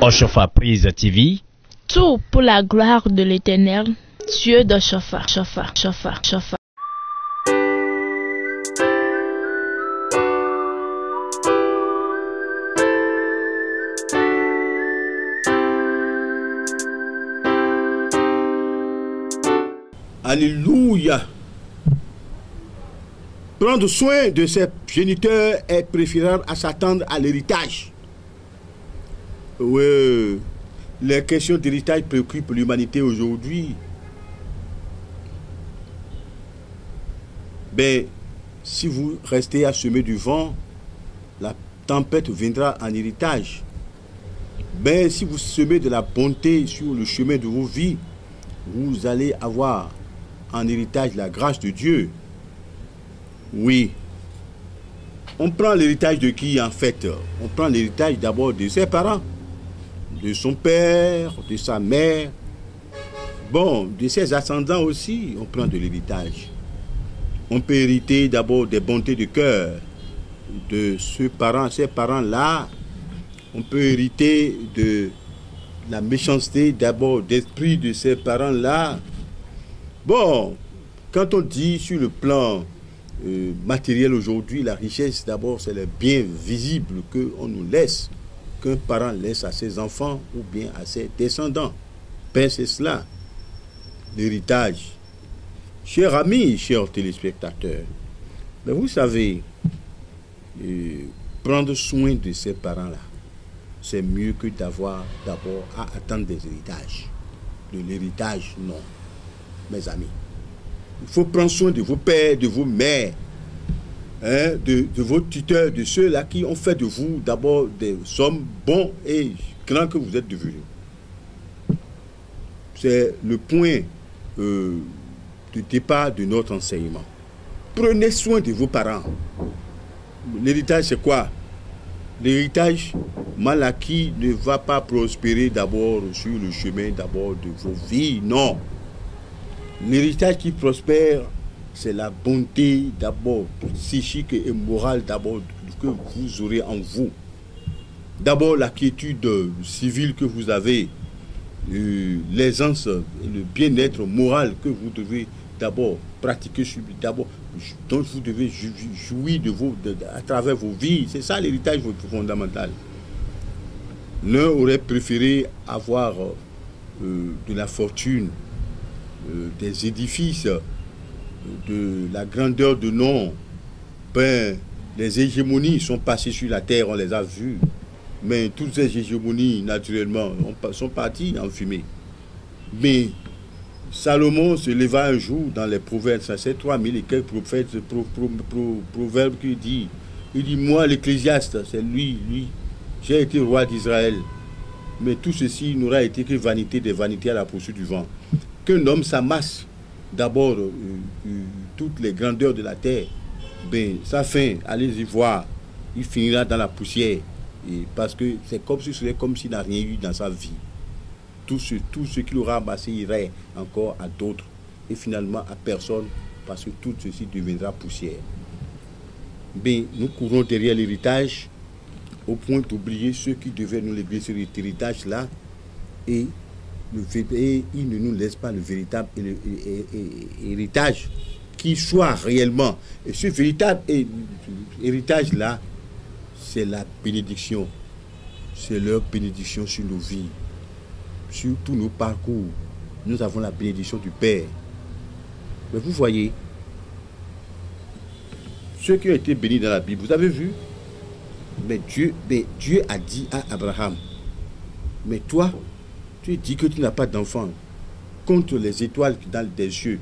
Oshofa Prise TV. Tout pour la gloire de l'Éternel, Dieu de Shofa, Shofa, Shofa, Shofa. Alléluia. Prendre soin de ses géniteurs est préférable à s'attendre à l'héritage. Oui, les questions d'héritage préoccupent l'humanité aujourd'hui. Ben, si vous restez à semer du vent, la tempête viendra en héritage. Ben, si vous semez de la bonté sur le chemin de vos vies, vous allez avoir en héritage la grâce de Dieu. Oui. On prend l'héritage de qui en fait? On prend l'héritage d'abord de ses parents, de son père, de sa mère. Bon, de ses ascendants aussi, on prend de l'héritage. On peut hériter d'abord des bontés de cœur de ces parents-là. On peut hériter de la méchanceté d'abord d'esprit de ces parents-là. Bon, quand on dit sur le plan matériel aujourd'hui, la richesse d'abord c'est le bien visible qu'on nous laisse, qu'un parent laisse à ses enfants ou bien à ses descendants. Ben c'est cela, l'héritage. Chers amis, chers téléspectateurs, ben vous savez, prendre soin de ces parents-là, c'est mieux que d'avoir d'abord à attendre des héritages. De l'héritage, non. Mes amis, il faut prendre soin de vos pères, de vos mères, hein, de vos tuteurs, de ceux-là qui ont fait de vous d'abord des hommes bons et grands que vous êtes devenus. C'est le point de départ de notre enseignement. Prenez soin de vos parents. L'héritage, c'est quoi? L'héritage mal acquis ne va pas prospérer d'abord sur le chemin d'abord de vos vies, non. L'héritage qui prospère, c'est la bonté d'abord, psychique et morale d'abord que vous aurez en vous. D'abord la quiétude civile que vous avez, l'aisance et le bien-être moral que vous devez d'abord pratiquer, d'abord dont vous devez jouir à travers vos vies. C'est ça l'héritage fondamental. L'un aurait préféré avoir de la fortune, des édifices, de la grandeur de nom. Ben, les hégémonies sont passées sur la terre, on les a vues. Mais toutes ces hégémonies, naturellement, sont parties en fumée. Mais Salomon se leva un jour dans les proverbes, ça c'est 3000 et quelques proverbes qu'il dit. Il dit, moi l'ecclésiaste, c'est lui, j'ai été roi d'Israël. Mais tout ceci n'aura été que vanité des vanités à la poursuite du vent. Qu'un homme s'amasse d'abord toutes les grandeurs de la terre, ben, sa fin, allez-y voir, il finira dans la poussière. Et parce que c'est comme si ce serait comme s'il n'a rien eu dans sa vie. Tout ce qu'il aura amassé irait encore à d'autres et finalement à personne, parce que tout ceci deviendra poussière. Ben, nous courons derrière l'héritage au point d'oublier ceux qui devaient nous léguer cet héritage-là et il ne nous laisse pas le véritable héritage qui soit réellement. Et ce véritable héritage-là, c'est la bénédiction. C'est leur bénédiction sur nos vies, sur tous nos parcours. Nous avons la bénédiction du Père. Mais vous voyez, ceux qui ont été bénis dans la Bible, vous avez vu, mais Dieu a dit à Abraham, mais toi, tu dis que tu n'as pas d'enfant. Contre les étoiles dans des cieux,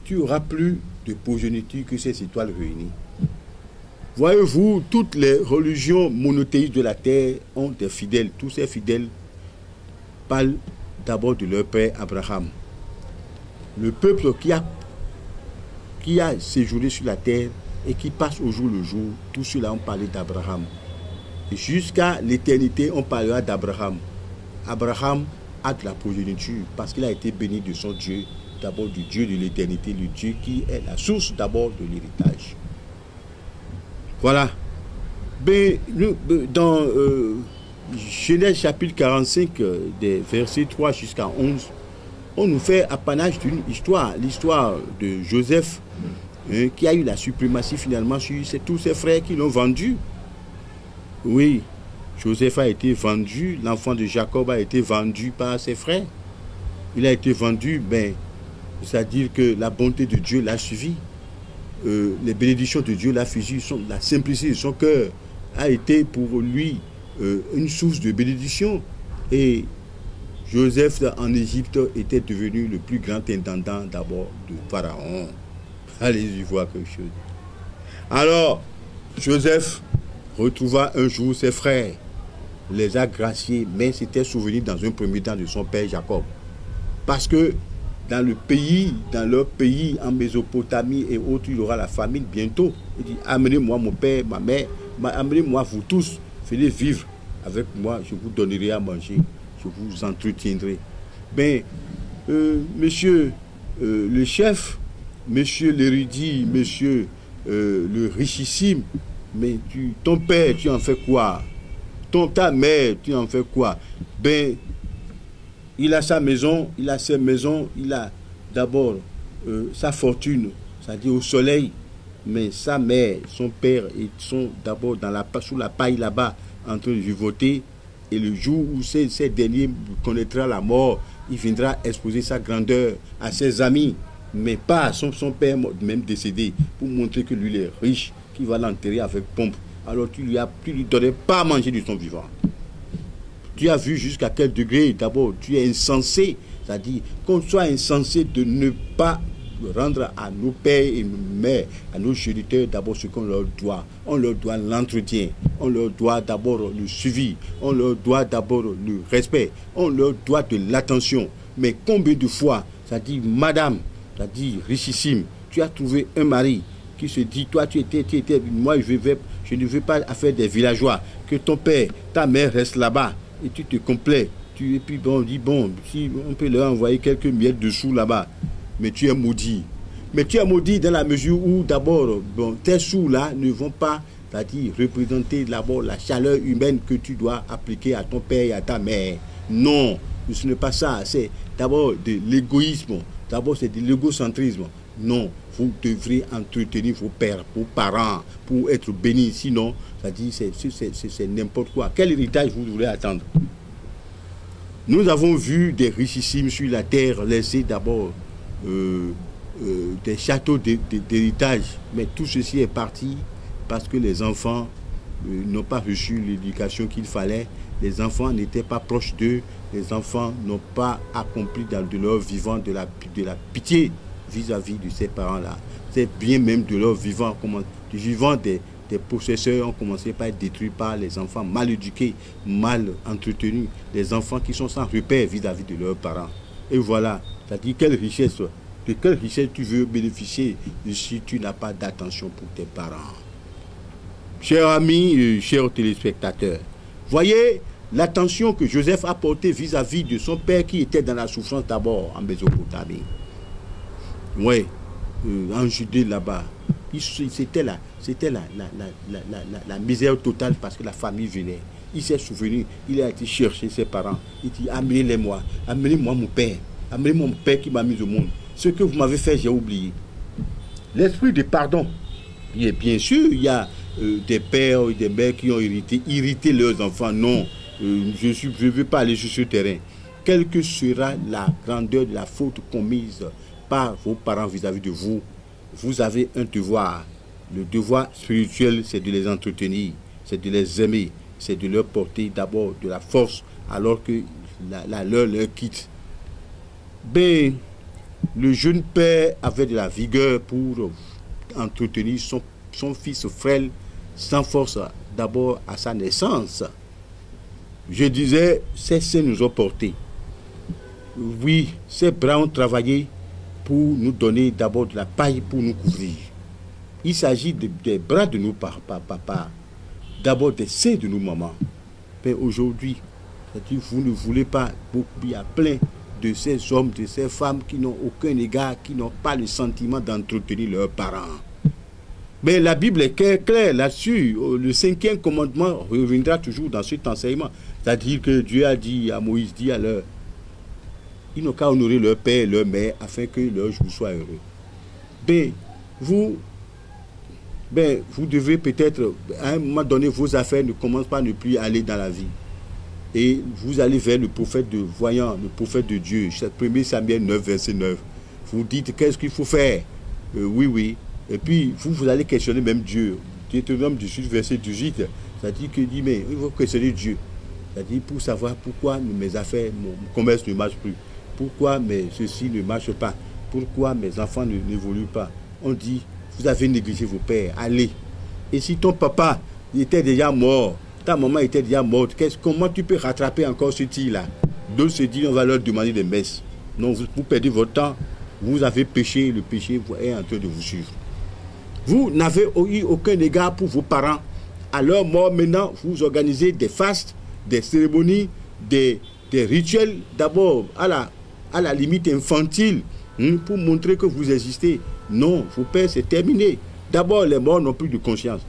tu auras plus de progéniture que ces étoiles réunies. Voyez-vous, toutes les religions monothéistes de la terre ont des fidèles. Tous ces fidèles parlent d'abord de leur père Abraham. Le peuple qui a séjourné sur la terre et qui passe au jour le jour, tous ceux-là ont parlé d'Abraham. Et jusqu'à l'éternité, on parlera d'Abraham. Abraham a de la progéniture parce qu'il a été béni de son Dieu, d'abord du Dieu de l'éternité, le Dieu qui est la source d'abord de l'héritage. Voilà. Dans Genèse chapitre 45, des versets 3 jusqu'à 11, on nous fait apanage d'une histoire, l'histoire de Joseph, qui a eu la suprématie finalement sur tous ses frères qui l'ont vendu. Oui, Joseph a été vendu, l'enfant de Jacob a été vendu par ses frères. Il a été vendu, c'est-à-dire que la bonté de Dieu l'a suivi. Les bénédictions de Dieu l'a suivi, la simplicité de son cœur a été pour lui une source de bénédiction. Et Joseph en Égypte était devenu le plus grand intendant d'abord de Pharaon. Allez-y voir quelque chose. Alors, Joseph retrouva un jour ses frères, les a graciés, mais s'était souvenu dans un premier temps de son père Jacob. Parce que dans leur pays, en Mésopotamie et autres, il y aura la famine bientôt. Il dit, amenez-moi mon père, ma mère, amenez-moi vous tous, venez vivre avec moi, je vous donnerai à manger, je vous entretiendrai. Monsieur le chef, monsieur l'érudit, monsieur le richissime, mais ton père, tu en fais quoi? Ta mère, tu en fais quoi? Il a sa maison, il a ses maisons, il a d'abord sa fortune, c'est-à-dire au soleil, mais sa mère, son père, ils sont d'abord sous la paille là-bas, en train de vivoter, et le jour où ces derniers connaîtra la mort, il viendra exposer sa grandeur à ses amis, mais pas à son père même décédé, pour montrer que lui il est riche, qu'il va l'enterrer avec pompe. Alors tu lui donnais pas à manger de son vivant. Tu as vu jusqu'à quel degré, d'abord, tu es insensé, c'est-à-dire qu'on soit insensé de ne pas rendre à nos pères et nos mères, à nos géniteurs, d'abord ce qu'on leur doit. On leur doit l'entretien, on leur doit d'abord le suivi, on leur doit d'abord le respect, on leur doit de l'attention. Mais combien de fois, c'est-à-dire madame, c'est-à-dire richissime, tu as trouvé un mari qui se dit, toi tu étais moi je ne veux pas faire des villageois, que ton père, ta mère reste là-bas, et tu te complais, et puis on dit, si on peut leur envoyer quelques miettes de sous là-bas, mais tu es maudit. Mais tu es maudit dans la mesure où, d'abord, tes sous-là ne vont pas, c'est-à-dire représenter d'abord la chaleur humaine que tu dois appliquer à ton père et à ta mère. Non, ce n'est pas ça. C'est d'abord de l'égoïsme. D'abord, c'est de l'égocentrisme. Non, vous devrez entretenir vos pères, vos parents, pour être bénis. Sinon, c'est-à-dire, c'est n'importe quoi. Quel héritage vous voulez attendre? Nous avons vu des richissimes sur la terre laisser d'abord des châteaux d'héritage, mais tout ceci est parti parce que les enfants n'ont pas reçu l'éducation qu'il fallait, les enfants n'étaient pas proches d'eux, les enfants n'ont pas accompli de leur vivant de la pitié vis-à-vis de ces parents-là. C'est bien même de leur vivant, du vivant des possesseurs ont commencé par être détruits par les enfants mal éduqués, mal entretenus, les enfants qui sont sans repère vis-à-vis de leurs parents. Et voilà, c'est-à-dire de quelle richesse tu veux bénéficier si tu n'as pas d'attention pour tes parents. Chers amis, chers téléspectateurs, voyez l'attention que Joseph a portée vis-à-vis de son père qui était dans la souffrance d'abord en Mésopotamie. Oui, en Judée là-bas, c'était la misère totale parce que la famille venait. Il s'est souvenu, il a été chercher ses parents. Il dit, amenez-les-moi, amenez-moi mon père qui m'a mis au monde. Ce que vous m'avez fait, j'ai oublié. L'esprit de pardon. Et bien sûr, il y a des pères et des mères qui ont irrité leurs enfants. Non, je ne veux pas aller sur ce terrain. Quelle que sera la grandeur de la faute commise par vos parents vis-à-vis de vous, vous avez un devoir. Le devoir spirituel, c'est de les entretenir, c'est de les aimer, c'est de leur porter d'abord de la force alors que leur quitte. Le jeune père avait de la vigueur pour entretenir son fils frêle sans force d'abord à sa naissance. Je disais, ces seins nous ont portés. Oui, ces bras ont travaillé pour nous donner d'abord de la paille pour nous couvrir. Il s'agit des bras de nos papas, d'abord des seins de nos mamans. Mais aujourd'hui, vous ne voulez pas, il y a plein de ces hommes, de ces femmes qui n'ont aucun égard, qui n'ont pas le sentiment d'entretenir leurs parents. Mais la Bible est claire là-dessus. Le 5e commandement reviendra toujours dans cet enseignement. C'est-à-dire que Dieu a dit à Moïse, dit à leur, ils n'ont qu'à honorer leur père et leur mère afin que leur jour soit heureux. Vous devez peut-être, à un moment donné, vos affaires ne commencent pas à ne plus aller dans la vie. Et vous allez vers le prophète de voyant, le prophète de Dieu, 1 Samuel 9, verset 9. Vous dites, qu'est-ce qu'il faut faire? Oui. Et puis, vous allez questionner même Dieu. Deutéronome 18, verset 18, ça dit que, mais il faut questionner Dieu. Ça dit, pour savoir pourquoi mes affaires, mon commerce ne marche plus. Pourquoi ceci ne marche pas. Pourquoi mes enfants n'évoluent pas. On dit, vous avez négligé vos pères, allez. Et si ton papa était déjà mort, ta maman était déjà morte, comment tu peux rattraper encore ce tir-là? D'autres se disent, on va leur demander des messes. Non, vous perdez votre temps. Vous avez péché, le péché est en train de vous suivre. Vous n'avez eu aucun égard pour vos parents. À leur mort, maintenant, vous organisez des fastes, des cérémonies, des rituels, d'abord à la limite infantile, pour montrer que vous existez. Non, vos pères, c'est terminé. D'abord, les morts n'ont plus de conscience.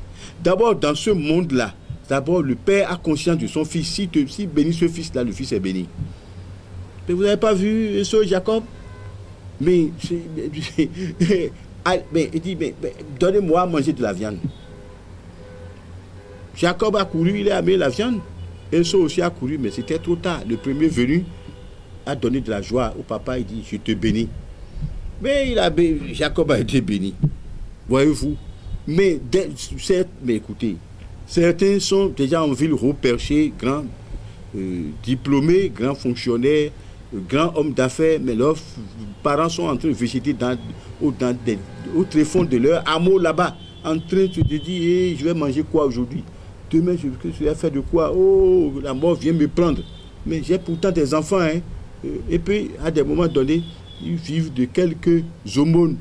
D'abord, dans ce monde-là, le père a conscience de son fils. Si bénit ce fils-là, le fils est béni. Mais vous n'avez pas vu ce Jacob? Il dit, donnez-moi à manger de la viande. Jacob a couru, il a amené la viande. Esau aussi a couru, mais c'était trop tard. Le premier venu a donné de la joie au papa, il dit, je te bénis. Mais Jacob a été béni. Voyez-vous. Mais écoutez, certains sont déjà en ville reperchés, grands diplômés, grands fonctionnaires, grands hommes d'affaires, mais leurs parents sont en train de végéter au tréfonds de leur hameau là-bas, en train de se dire, je vais manger quoi aujourd'hui? Demain, je vais faire de quoi? Oh, la mort vient me prendre. Mais j'ai pourtant des enfants. Et puis, à des moments donnés, ils vivent de quelques aumônes.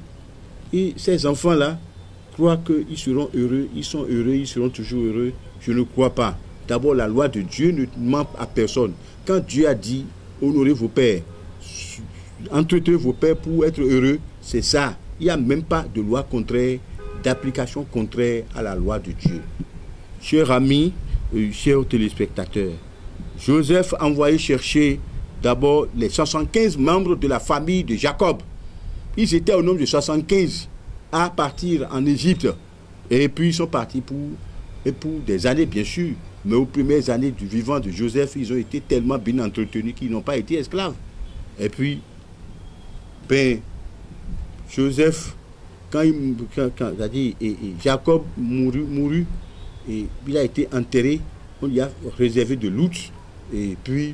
Et ces enfants-là croient qu'ils seront heureux. Ils sont heureux, ils seront toujours heureux. Je ne crois pas. D'abord, la loi de Dieu ne ment à personne. Quand Dieu a dit, honorez vos pères, entretenez vos pères pour être heureux, c'est ça. Il n'y a même pas de loi contraire, d'application contraire à la loi de Dieu. Chers amis, chers téléspectateurs, Joseph a envoyé chercher d'abord les 75 membres de la famille de Jacob. Ils étaient au nombre de 75 à partir en Égypte. Et puis ils sont partis pour des années, bien sûr. Mais aux premières années du vivant de Joseph, ils ont été tellement bien entretenus qu'ils n'ont pas été esclaves. Et puis, Joseph, quand Jacob mourut, et il a été enterré, on lui a réservé de l'outre, et puis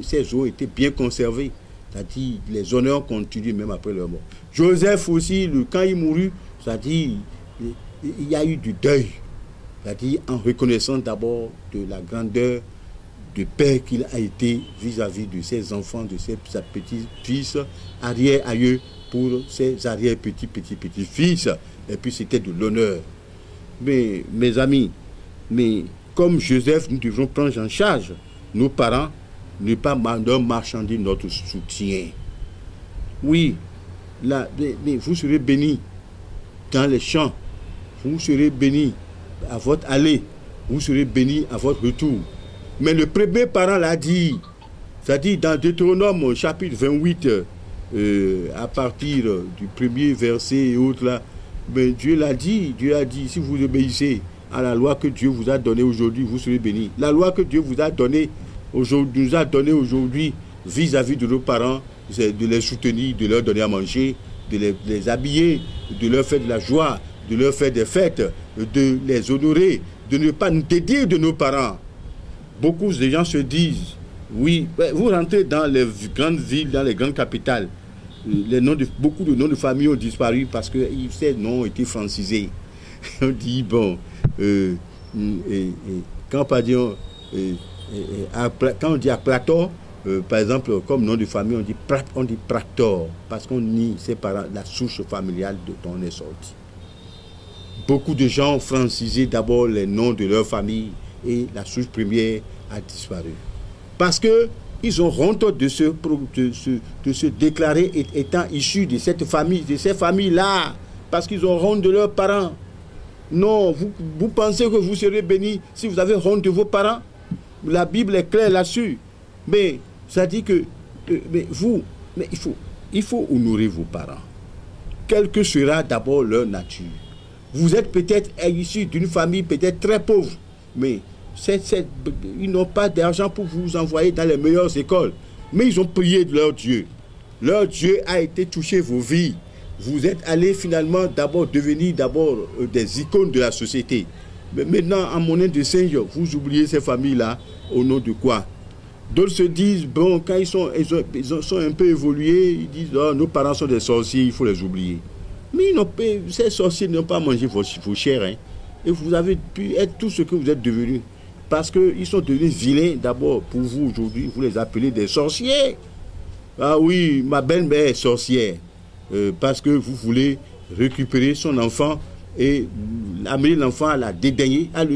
ses os étaient bien conservés. C'est-à-dire, les honneurs continuent même après leur mort. Joseph aussi, quand il mourut, c'est-à-dire, il y a eu du deuil. C'est-à-dire, en reconnaissant d'abord de la grandeur de père qu'il a été vis-à-vis de ses enfants, de ses petits-fils, arrière-aïeux pour ses arrière-petits-petits-petits-fils. Et puis, c'était de l'honneur. Mais, mes amis, comme Joseph, nous devons prendre en charge nos parents, ne pas leur marchander notre soutien. Oui, là, mais vous serez bénis dans les champs, vous serez bénis à votre aller, vous serez bénis à votre retour. Mais le premier parent l'a dit, c'est-à-dire dans Deutéronome chapitre 28, à partir du premier verset et autres là, mais Dieu a dit, si vous obéissez à la loi que Dieu vous a donnée aujourd'hui, vous serez bénis. La loi que Dieu vous a donnée aujourd'hui vis-à-vis de nos parents, c'est de les soutenir, de leur donner à manger, de les habiller, de leur faire de la joie, de leur faire des fêtes, de les honorer, de ne pas nous dédier de nos parents. Beaucoup de gens se disent, oui, vous rentrez dans les grandes villes, dans les grandes capitales, beaucoup de noms de famille ont disparu parce que ces noms ont été francisés. On dit, bon, quand on dit à Platon, par exemple, comme nom de famille, on dit Prator, parce qu'on nie ses parents, la souche familiale dont on est sorti. Beaucoup de gens ont francisé d'abord les noms de leur famille et la souche première a disparu. Parce qu'ils ont honte de se déclarer étant issus de cette famille, de ces familles-là, parce qu'ils ont honte de leurs parents. Non, vous pensez que vous serez bénis si vous avez honte de vos parents? La Bible est claire là-dessus. Mais ça dit que il faut honorer vos parents. Quelle que sera d'abord leur nature. Vous êtes peut-être issu d'une famille peut-être très pauvre, mais ils n'ont pas d'argent pour vous envoyer dans les meilleures écoles. Mais ils ont prié de leur Dieu. Leur Dieu a été touché vos vies. Vous êtes allés finalement devenir des icônes de la société. Mais maintenant, en monnaie de Seigneur, vous oubliez ces familles-là au nom de quoi? D'autres se disent, bon, quand ils sont un peu évolués, ils disent, oh, nos parents sont des sorciers, il faut les oublier. Mais ces sorciers n'ont pas mangé vos chairs. Hein. Et vous avez pu être tout ce que vous êtes devenus. Parce qu'ils sont devenus vilains d'abord pour vous aujourd'hui. Vous les appelez des sorciers. Ah oui, ma belle-mère est sorcière. Parce que vous voulez récupérer son enfant et amener l'enfant à le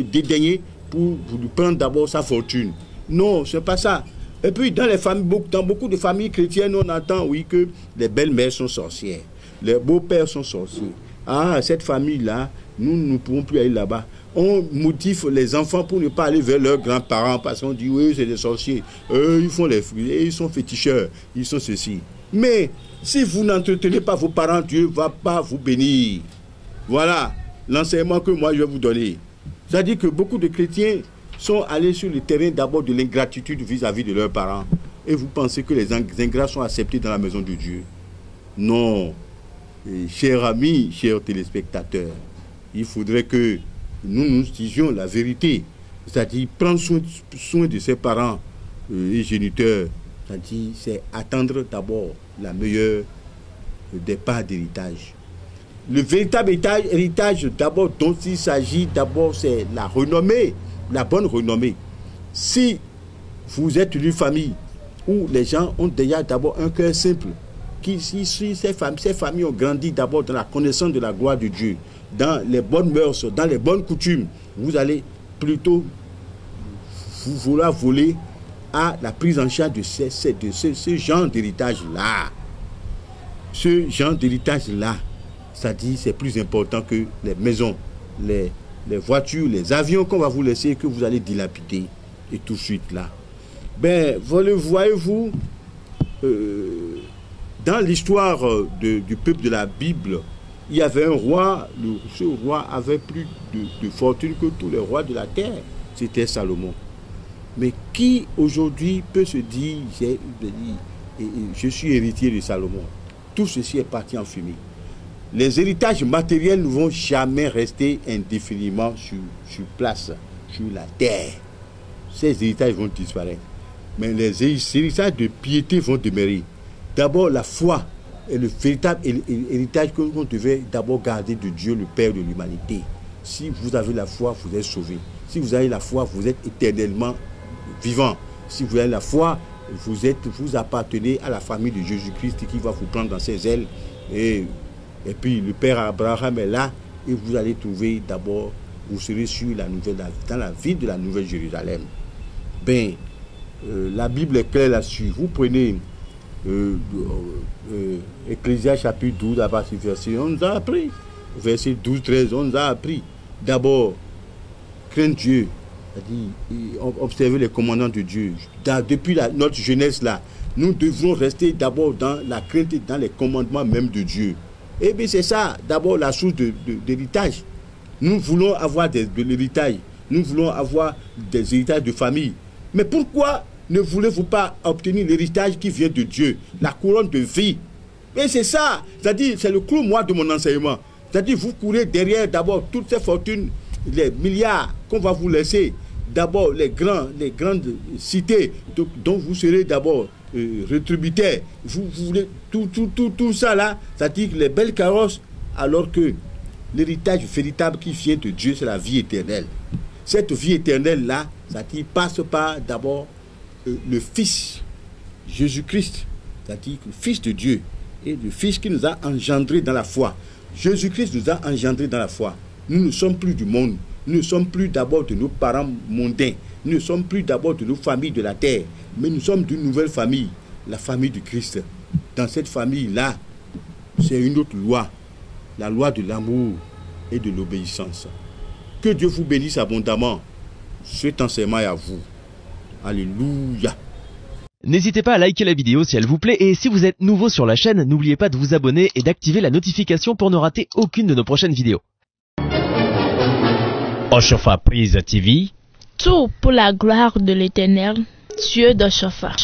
dédaigner pour lui prendre d'abord sa fortune. Non, c'est pas ça. Et puis dans beaucoup de familles chrétiennes, on entend oui que les belles-mères sont sorcières, les beaux-pères sont sorciers. Ah, cette famille-là, nous ne pouvons plus aller là-bas. On motive les enfants pour ne pas aller vers leurs grands-parents parce qu'on dit oui, c'est des sorciers. Eux, ils font les fruits, ils sont féticheurs, ils sont ceci. Mais si vous n'entretenez pas vos parents, Dieu ne va pas vous bénir. Voilà l'enseignement que moi je vais vous donner. C'est-à-dire que beaucoup de chrétiens sont allés sur le terrain d'abord de l'ingratitude vis-à-vis de leurs parents. Et vous pensez que les ingrats sont acceptés dans la maison de Dieu? Non. Et chers amis, chers téléspectateurs, il faudrait que nous disions la vérité. C'est-à-dire prendre soin de ses parents et géniteurs. C'est-à-dire c'est attendre d'abord la meilleure des parts d'héritage. Le véritable héritage d'abord dont il s'agit d'abord c'est la renommée, la bonne renommée. Si vous êtes une famille où les gens ont déjà d'abord un cœur simple, si ces familles ont grandi d'abord dans la connaissance de la gloire de Dieu, dans les bonnes mœurs, dans les bonnes coutumes, vous allez plutôt vous vouloir voler à la prise en charge de ce genre d'héritage-là. Ce genre d'héritage-là, c'est-à-dire c'est plus important que les maisons, les voitures, les avions qu'on va vous laisser, que vous allez dilapider. Et tout de suite là. Ben, voyez-vous, dans l'histoire du peuple de la Bible, il y avait un roi, ce roi avait plus de fortune que tous les rois de la terre. C'était Salomon. Mais qui aujourd'hui peut se dire, je suis héritier de Salomon? Tout ceci est parti en fumée. Les héritages matériels ne vont jamais rester indéfiniment sur place, sur la terre. Ces héritages vont disparaître. Mais les héritages de piété vont demeurer. D'abord, la foi est le véritable héritage que l'on devait d'abord garder de Dieu, le Père de l'humanité. Si vous avez la foi, vous êtes sauvé. Si vous avez la foi, vous êtes éternellement vivant. Si vous avez la foi, vous appartenez à la famille de Jésus-Christ qui va vous prendre dans ses ailes. Et puis le Père Abraham est là et vous allez trouver d'abord, vous serez dans la ville de la Nouvelle Jérusalem. Ben, la Bible est claire là-dessus. Vous prenez Ecclésiaste chapitre 12 à partir du verset 11, on nous a appris. Verset 12-13, on nous a appris. D'abord, craindre Dieu, c'est-à-dire observer les commandements de Dieu. Depuis notre jeunesse là, nous devons rester d'abord dans la crainte et dans les commandements même de Dieu. Et bien c'est ça, d'abord la source de l'héritage. Nous voulons avoir de l'héritage. Nous voulons avoir des héritages de famille. Mais pourquoi ne voulez-vous pas obtenir l'héritage qui vient de Dieu, la couronne de vie? Et c'est ça, c'est-à-dire, c'est le clou, moi, de mon enseignement. C'est-à-dire, vous courez derrière d'abord toutes ces fortunes, les milliards qu'on va vous laisser, d'abord les grandes cités dont vous serez d'abord rétributaires. Vous voulez tout ça là, c'est-à-dire les belles carrosses, alors que l'héritage véritable qui vient de Dieu, c'est la vie éternelle. Cette vie éternelle-là, c'est-à-dire passe par d'abord le Fils, Jésus-Christ, c'est-à-dire le Fils de Dieu, et le Fils qui nous a engendrés dans la foi. Jésus-Christ nous a engendrés dans la foi. Nous ne sommes plus du monde. Nous ne sommes plus d'abord de nos parents mondains. Nous ne sommes plus d'abord de nos familles de la terre. Mais nous sommes d'une nouvelle famille, la famille du Christ. Dans cette famille-là, c'est une autre loi, la loi de l'amour et de l'obéissance. Que Dieu vous bénisse abondamment. Cet enseignement est à vous. Alléluia. N'hésitez pas à liker la vidéo si elle vous plaît et si vous êtes nouveau sur la chaîne, n'oubliez pas de vous abonner et d'activer la notification pour ne rater aucune de nos prochaines vidéos. Oshofa Praise TV. Tout pour la gloire de l'Éternel, Dieu de Shofa.